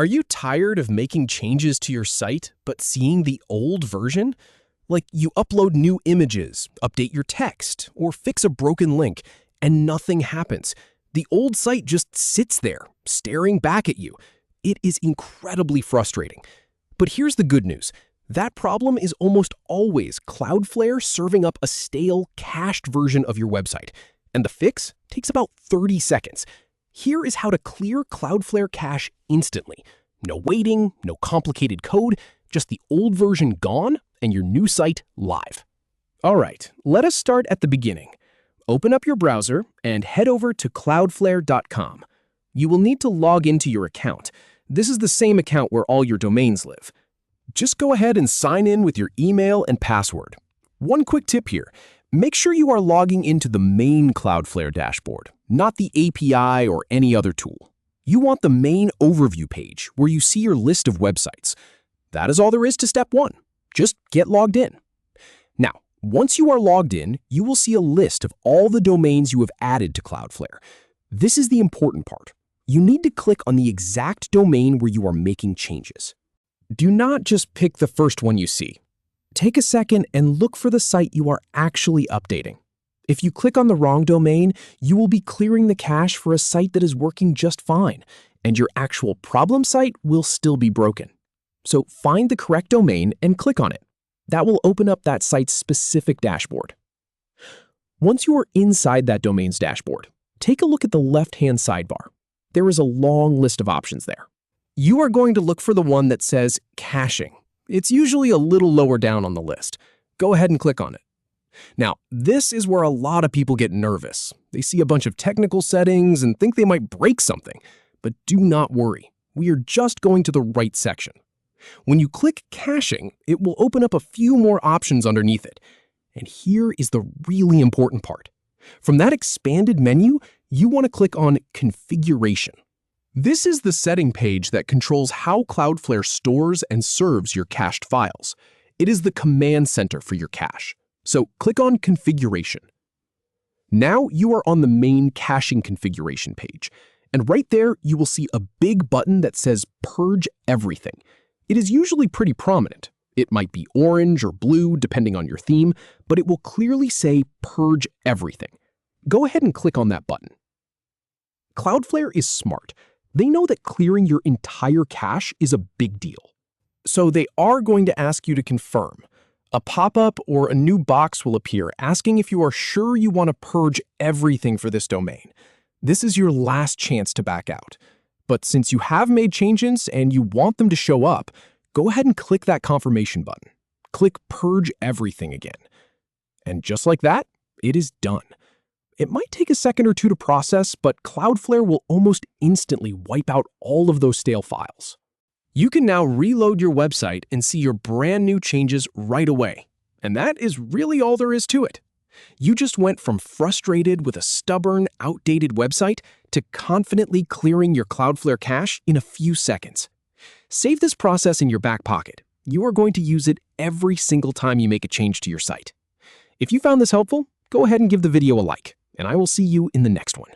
Are you tired of making changes to your site but seeing the old version? Like you upload new images, update your text, or fix a broken link, and nothing happens. The old site just sits there, staring back at you. It is incredibly frustrating. But here's the good news. That problem is almost always Cloudflare serving up a stale, cached version of your website. And the fix takes about 30 seconds. Here is how to clear Cloudflare cache instantly. No waiting, no complicated code, just the old version gone and your new site live. All right, let us start at the beginning. Open up your browser and head over to cloudflare.com. You will need to log into your account. This is the same account where all your domains live. Just go ahead and sign in with your email and password. One quick tip here. Make sure you are logging into the main Cloudflare dashboard, not the API or any other tool. You want the main overview page where you see your list of websites. That is all there is to step one. Just get logged in. Now, once you are logged in, you will see a list of all the domains you have added to Cloudflare. This is the important part. You need to click on the exact domain where you are making changes. Do not just pick the first one you see. Take a second and look for the site you are actually updating. If you click on the wrong domain, you will be clearing the cache for a site that is working just fine, and your actual problem site will still be broken. So find the correct domain and click on it. That will open up that site's specific dashboard. Once you are inside that domain's dashboard, take a look at the left-hand sidebar. There is a long list of options there. You are going to look for the one that says caching. It's usually a little lower down on the list. Go ahead and click on it. Now, this is where a lot of people get nervous. They see a bunch of technical settings and think they might break something. But do not worry. We are just going to the right section. When you click caching, it will open up a few more options underneath it. And here is the really important part. From that expanded menu, you want to click on Configuration. This is the setting page that controls how Cloudflare stores and serves your cached files. It is the command center for your cache. So click on Configuration. Now you are on the main caching configuration page. And right there, you will see a big button that says Purge Everything. It is usually pretty prominent. It might be orange or blue, depending on your theme, but it will clearly say Purge Everything. Go ahead and click on that button. Cloudflare is smart. They know that clearing your entire cache is a big deal. So they are going to ask you to confirm. A pop-up or a new box will appear asking if you are sure you want to purge everything for this domain. This is your last chance to back out. But since you have made changes and you want them to show up, go ahead and click that confirmation button. Click Purge Everything again. And just like that, it is done. It might take a second or two to process, but Cloudflare will almost instantly wipe out all of those stale files. You can now reload your website and see your brand new changes right away. And that is really all there is to it. You just went from frustrated with a stubborn, outdated website to confidently clearing your Cloudflare cache in a few seconds. Save this process in your back pocket. You are going to use it every single time you make a change to your site. If you found this helpful, go ahead and give the video a like, and I will see you in the next one.